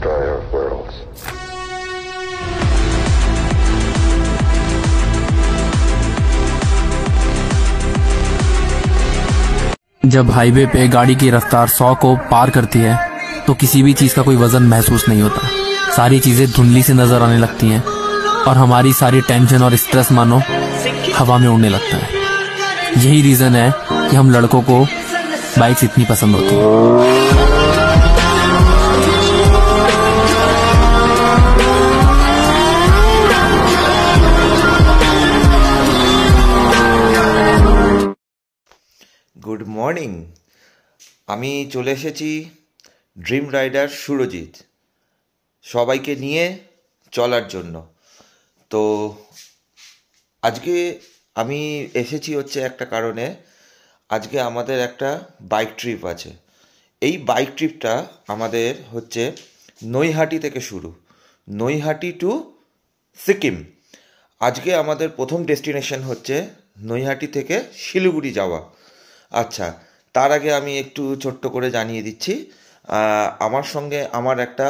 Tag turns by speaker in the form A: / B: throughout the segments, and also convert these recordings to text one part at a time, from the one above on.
A: destroy our worlds.
B: जब highway पे गाड़ी की रफ्तार 100 को पार करती है तो किसी भी चीज का कोई वजन महसूस नहीं होता। सारी चीजें धुंधली से नजर आने लगती हैं और हमारी सारी टेंशन और स्ट्रेस मानो हवा में उड़ने लगता है। यही रीजन है कि हम लड़कों को बाइक्स इतनी पसंद होती हैं।
C: Good morning. আমি চলে এসেছি ড্রিম রাইডার সুরজিৎ সবাইকে নিয়ে চলার জন্য। তো আজকে আমি এসেছি হচ্ছে একটা কারণে। আজকে আমাদের একটা বাইক ট্রিপ আছে। এই বাইক ট্রিপটা আমাদের হচ্ছে নৈহাটি থেকে শুরু, নৈহাটি টু সিকিম। আজকে আমাদের প্রথম ডেস্টিনেশন হচ্ছে নৈহাটি থেকে শিলিগুড়ি যাওয়া। আচ্ছা, তার আগে আমি একটু ছোট্ট করে জানিয়ে দিচ্ছি, আমার সঙ্গে আমার একটা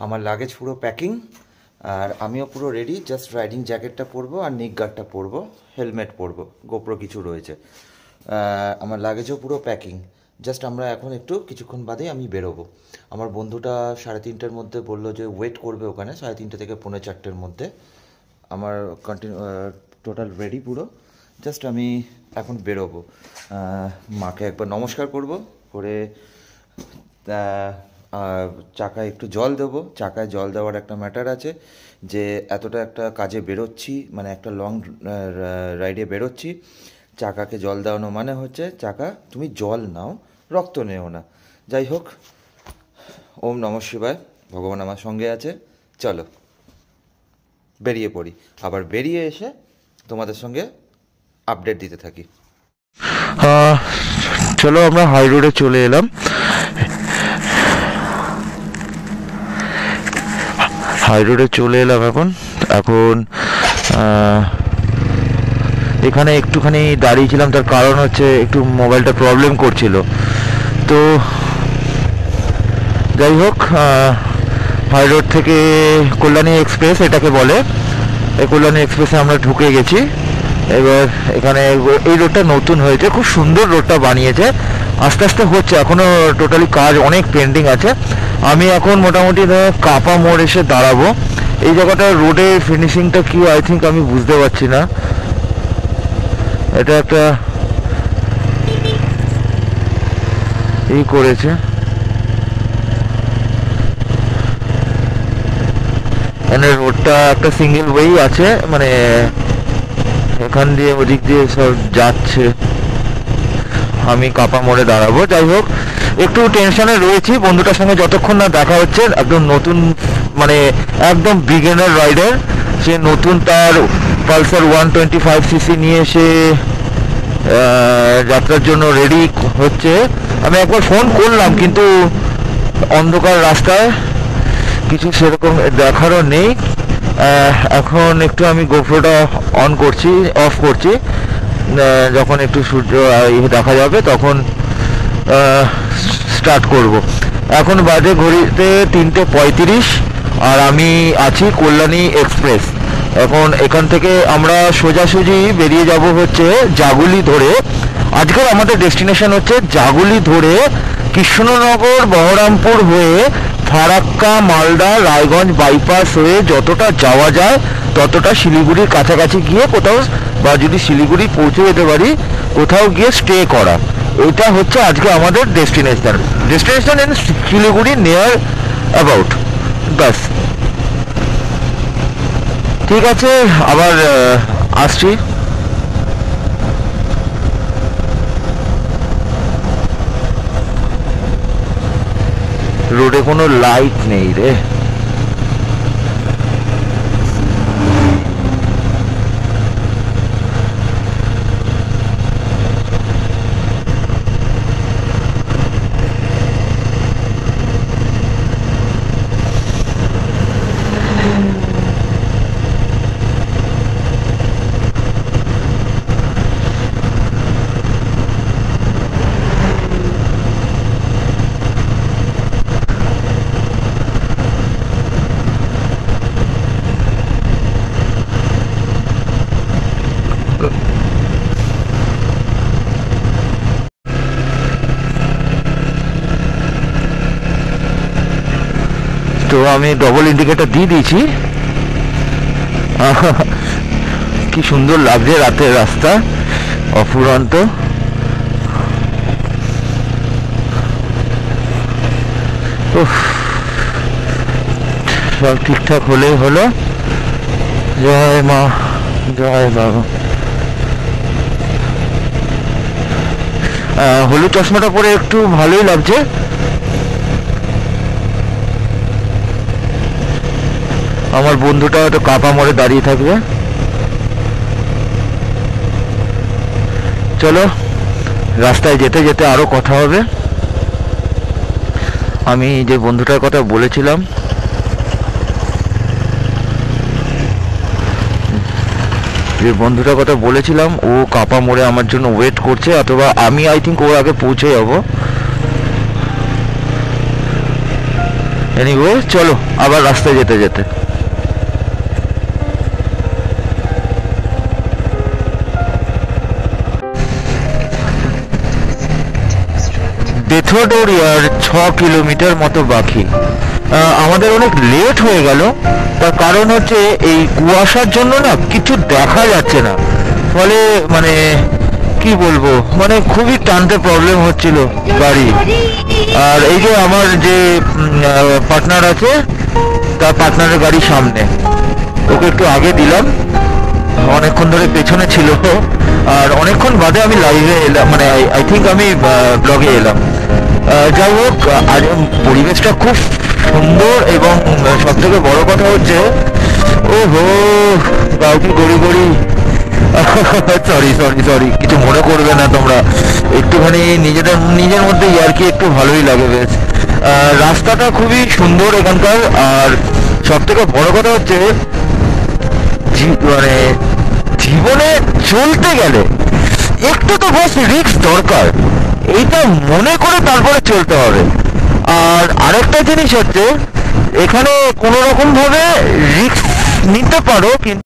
C: আমার লাগেজ পুরো প্যাকিং, আর আমিও পুরো রেডি। জাস্ট রাইডিং জ্যাকেটটা পরবো আর নিক গার্ডটা পরবো, হেলমেট পরবো, গোপ্রো কিছু রয়েছে। আমার লাগেজও পুরো প্যাকিং। জাস্ট আমরা এখন একটু কিছুক্ষণ বাদেই আমি বেরোবো। আমার বন্ধুটা 3:30টার মধ্যে বললো যে ওয়েট করবে ওখানে, 3:30 থেকে 4:45-এর মধ্যে। আমার টোটাল রেডি পুরো। জাস্ট আমি এখন বেরোবো। মাকে একবার নমস্কার করব, করে চাকায় একটু জল দেবো। চাকায় জল দেওয়ার একটা ম্যাটার আছে যে এতটা একটা কাজে বেরোচ্ছি, মানে একটা লং রাইডে বেরোচ্ছি, চাকাকে জল দেওয়ানো মানে হচ্ছে চাকা তুমি জল নাও, রক্ত নেও না। যাই হোক, ওম নমঃ শিবায়, ভগবান আমার সঙ্গে আছে। চলো বেরিয়ে পড়ি, আবার বেরিয়ে এসে তোমাদের সঙ্গে আপডেট দিতে থাকি।
D: চলো আমরা হাই রোডে চলে এলাম। হাই রোডে চলে এলাম এখন এখানে একটুখানি দাঁড়িয়েছিলাম, তার কারণ হচ্ছে একটু মোবাইলটা প্রবলেম করছিল। তো যাই হোক, হাই রোড থেকে কল্যাণী এক্সপ্রেস এটাকে বলে, এই কল্যাণী এক্সপ্রেসে আমরা ঢুকে গেছি। এবার এখানে এই রোডটা নতুন হয়েছে, খুব সুন্দর রোডটা বানিয়েছে। আস্তে আস্তে হচ্ছে, এখনও টোটালি কাজ অনেক পেন্ডিং আছে। আমি এখন মোটামুটি কাপা মোড় এসে দাঁড়াবো। এই জায়গাটা রোডের ফিনিশিংটা কি আই থিঙ্ক আমি বুঝতে পারছি না। এটা একটা এই করেছে, এখানে রোডটা একটা সিঙ্গেল ওয়েই আছে, মানে এখান দিয়ে ওদিক দিয়ে সব যাচ্ছে। আমি কাপা মোড়ে দাঁড়াবো। যাই হোক, একটু টেনশনে রয়েছি, বন্ধুটার সঙ্গে যতক্ষণ না দেখা হচ্ছে। একদম নতুন, মানে একদম বিগিনার রাইডার, সে নতুন তার পালসার 125cc নিয়ে সে যাত্রার জন্য রেডি হচ্ছে। আমি একবার ফোন করলাম, কিন্তু অন্ধকার রাস্তায় কিছু সেরকম দেখারও নেই। এখন একটু আমি গোপ্রোটা অফ করছি, যখন একটু সূর্য দেখা যাবে তখন স্টার্ট করব। এখন বাজে ঘড়িতে 3:35 আর আমি আছি কল্যাণী এক্সপ্রেস। এখন এখান থেকে আমরা সোজাসুজি বেরিয়ে যাব হচ্ছে জাগুলি ধরে। আজকের আমাদের ডেস্টিনেশন হচ্ছে জাগুলি ধরে কৃষ্ণনগর বহরমপুর হয়ে ফারাক্কা, মালদা, রায়গঞ্জ বাইপাস হয়ে যতটা যাওয়া যায় ততটা শিলিগুড়ির কাছাকাছি গিয়ে কোথাও, বা যদি শিলিগুড়ি পৌঁছে যেতে পারি কোথাও গিয়ে স্টে করা। এটা হচ্ছে আজকে আমাদের destination in Siliguri, near about. ব্যাস, ঠিক আছে, আবার আসছি। রোডে কোনো লাইট নেই রে। তো আমি ডবল ইন্ডিকেটর দিয়ে দিয়েছি। কি সুন্দর লাগছে রাতের রাস্তা, অফুরন্ত। সব ঠিকঠাক হলেই হলো। জয় মা, জয় বাবা। হলুদ চশমাটা পরে একটু ভালোই লাগছে। আমার বন্ধুটা হয়তো কাপা মরে দাঁড়িয়ে থাকবে। চলো, রাস্তায় যেতে যেতে আরো কথা হবে। আমি যে বন্ধুটার কথা বলেছিলাম, ও কাপা মোড়ে আমার জন্য ওয়েট করছে, অথবা আমি আই থিঙ্ক ওর আগে পৌঁছে যাবো। এনিওয়ে, চলো আবার রাস্তায় যেতে যেতে। বেথুয়াডোরিয়ার 6 কিলোমিটার মতো বাকি। আমাদের অনেক লেট হয়ে গেল, তার কারণ হচ্ছে এই কুয়াশার জন্য না কিছু দেখা যাচ্ছে না, ফলে মানে কি বলবো, মানে খুবই টানতে প্রবলেম হচ্ছিল গাড়ি। আর এই যে আমার যে পার্টনার আছে, তার পার্টনারের গাড়ি সামনে, ওকে একটু আগে দিলাম, অনেকক্ষণ ধরে পেছনে ছিল। আর অনেকক্ষণ বাদে আমি লাইভে এলাম, মানে আই থিঙ্ক আমি ব্লগে এলাম। যাই হোক, আজ পরিবেশটা খুব সুন্দর, এবং সব থেকে বড় কথা হচ্ছে, ও হো কাউকে গড়ি গড়ি সরি কিছু মনে করবে না তোমরা, একটুখানি নিজের মধ্যে ইয়ার্কি একটু ভালোই লাগে বেশ। রাস্তাটা খুবই সুন্দর এখানকার। আর সব থেকে বড় কথা হচ্ছে, মানে জীবনে চলতে গেলে একটু তো বেশ রিস্ক দরকার, এইটা মনে করে তারপরে চলতে হবে। আর আরেকটা জিনিস হচ্ছে, এখানে কোনো রকম ভাবে রিস্ক নিতে পারো, কিন্তু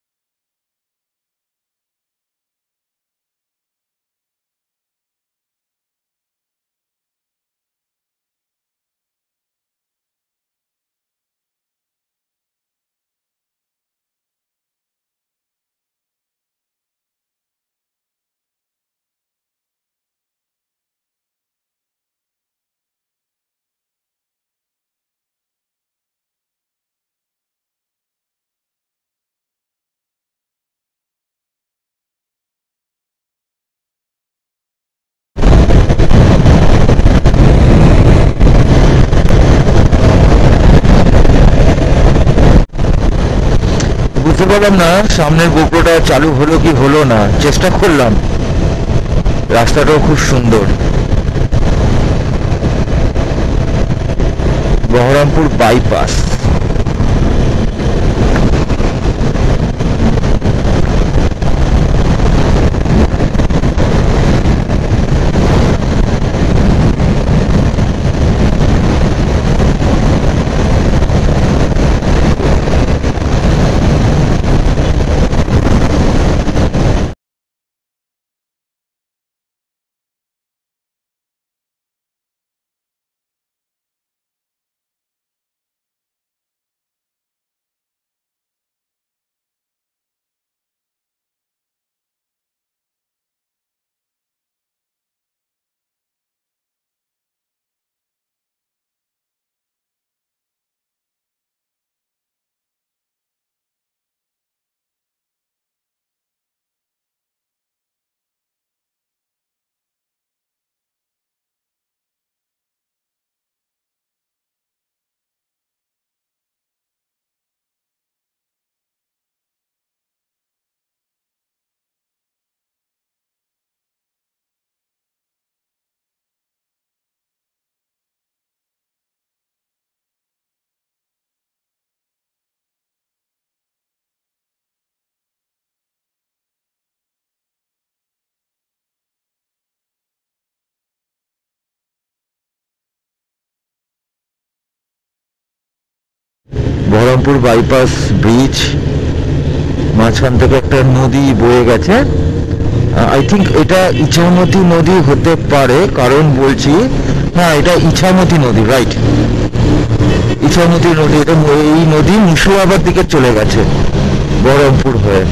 D: বুঝতে পারলাম না সামনের গোপ্রোটা চালু হলো কি হলো না, চেষ্টা করলাম। রাস্তাটাও খুব সুন্দর। Baharampur bypass. Baharampur bypass bridge, মাঝখান থেকে একটা নদী বয়ে গেছে। আই থিঙ্ক এটা ইছামতি নদী হতে পারে, কারণ বলছি, হ্যাঁ এটা ইছামতি নদী, রাইট। ইছামতি নদী, এটা এই নদী মুর্শিদাবাদ দিকে চলে গেছে বহরমপুর হয়ে।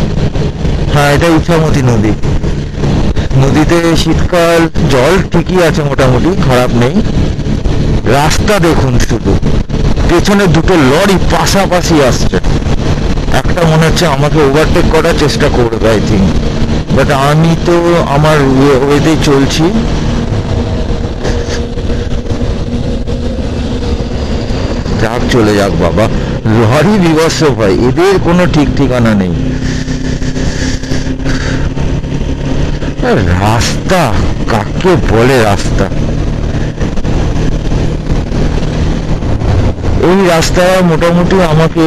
D: হ্যাঁ, এটা ইছামতি নদী। নদীতে শীতকাল জল ঠিকই আছে, মোটামুটি খারাপ নেই। রাস্তা দেখুন শুধু, পেছনে দুটো লরি পাশাপাশি আসছে। একটা মনে হচ্ছে আমাকে ওভারটেক করার চেষ্টা করবে আই থিঙ্ক, বাট আমি তো আমার ওয়েতেই চলছি। যাক, চলে যাক বাবা। লরি বিভৎস ভাই, এদের কোনো ঠিক ঠিকানা নেই। রাস্তা কাকে বলে রাস্তা? এই রাস্তা মোটামুটি আমাকে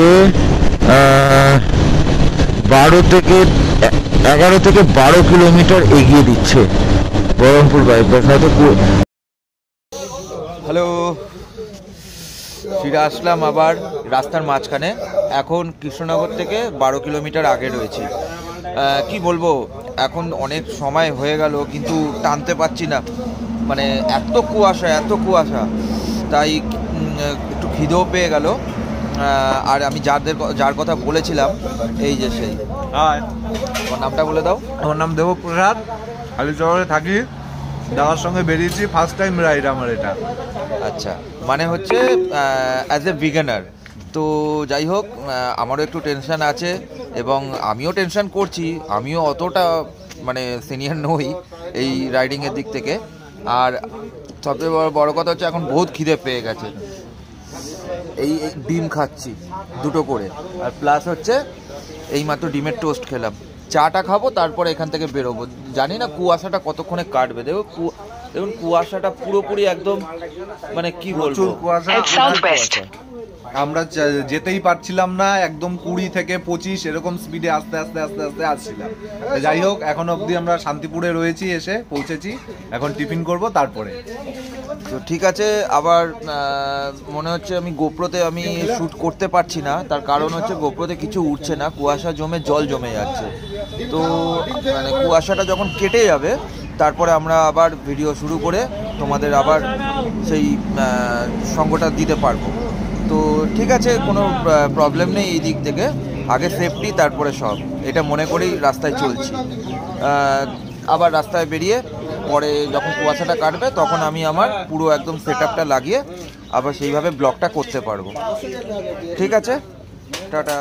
D: 11 থেকে 12 কিলোমিটার এগিয়ে দিচ্ছে বহরমপুর বাইপাস। হয়তো
C: হ্যালো, ফিরে আসলাম আবার রাস্তার মাঝখানে। এখন কৃষ্ণনগর থেকে 12 কিলোমিটার আগে রয়েছি। কি বলবো, এখন অনেক সময় হয়ে গেল কিন্তু টানতে পারছি না, মানে এত কুয়াশা, তাই একটু খিদেও পেয়ে গেল। আর আমি যার কথা বলেছিলাম, এই যে সেই।
A: হ্যাঁ,
C: তোমার নামটা বলে দাও।
A: আমার নাম দেবপ্রসাদ, হালিশহরে থাকি। দাদার সঙ্গে বেরিয়েছি, ফার্স্ট টাইম রাইড আমার এটা।
C: আচ্ছা, মানে হচ্ছে অ্যাজ এ বিগিনার। তো যাই হোক, আমারও একটু টেনশন আছে এবং আমিও টেনশন করছি। আমিও অতটা মানে সিনিয়র নই এই রাইডিংয়ের দিক থেকে। আর সবচেয়ে বড় কথা হচ্ছে এখন বহুত খিদে পেয়ে গেছে। এই ডিম খাচ্ছি 2টো করে, আর প্লাস হচ্ছে এইমাত্র ডিমের টোস্ট খেলাম। চাটা খাবো, তারপরে এখান থেকে বেরোবো। জানি না কুয়াশাটা কতক্ষণে কাটবে। দেখুন কুয়াশাটা পুরোপুরি একদম, মানে কি বলবো,
A: কুয়াশা। আমরা যেতেই পারছিলাম না, একদম 20 থেকে 25 এরকম স্পিডে আস্তে আসছিলাম। যাই হোক, এখন অবধি আমরা শান্তিপুরে রয়েছি, এসে পৌঁছেছি। এখন টিফিন করব, তারপরে
C: তো ঠিক আছে। আবার মনে হচ্ছে আমি গোপ্রোতে আমি শ্যুট করতে পারছি না, তার কারণ হচ্ছে গোপ্রোতে কিছু উঠছে না, কুয়াশা জমে জল জমে যাচ্ছে। তো মানে কুয়াশাটা যখন কেটে যাবে, তারপরে আমরা আবার ভিডিও শুরু করে তোমাদের আবার সেই সঙ্গটা দিতে পারবো। তো ঠিক আছে, কোনো প্রবলেম নেই এই দিক থেকে। আগে সেফটি, তারপরে সব, এটা মনে করেই রাস্তায় চলছি। আবার রাস্তায় বেরিয়ে পরে যখন কুয়াশাটা কাটবে, তখন আমি আমার পুরো একদম সেটআপটা লাগিয়ে আবার সেইভাবে ব্লগটা করতে পারবো। ঠিক আছে, টাটা।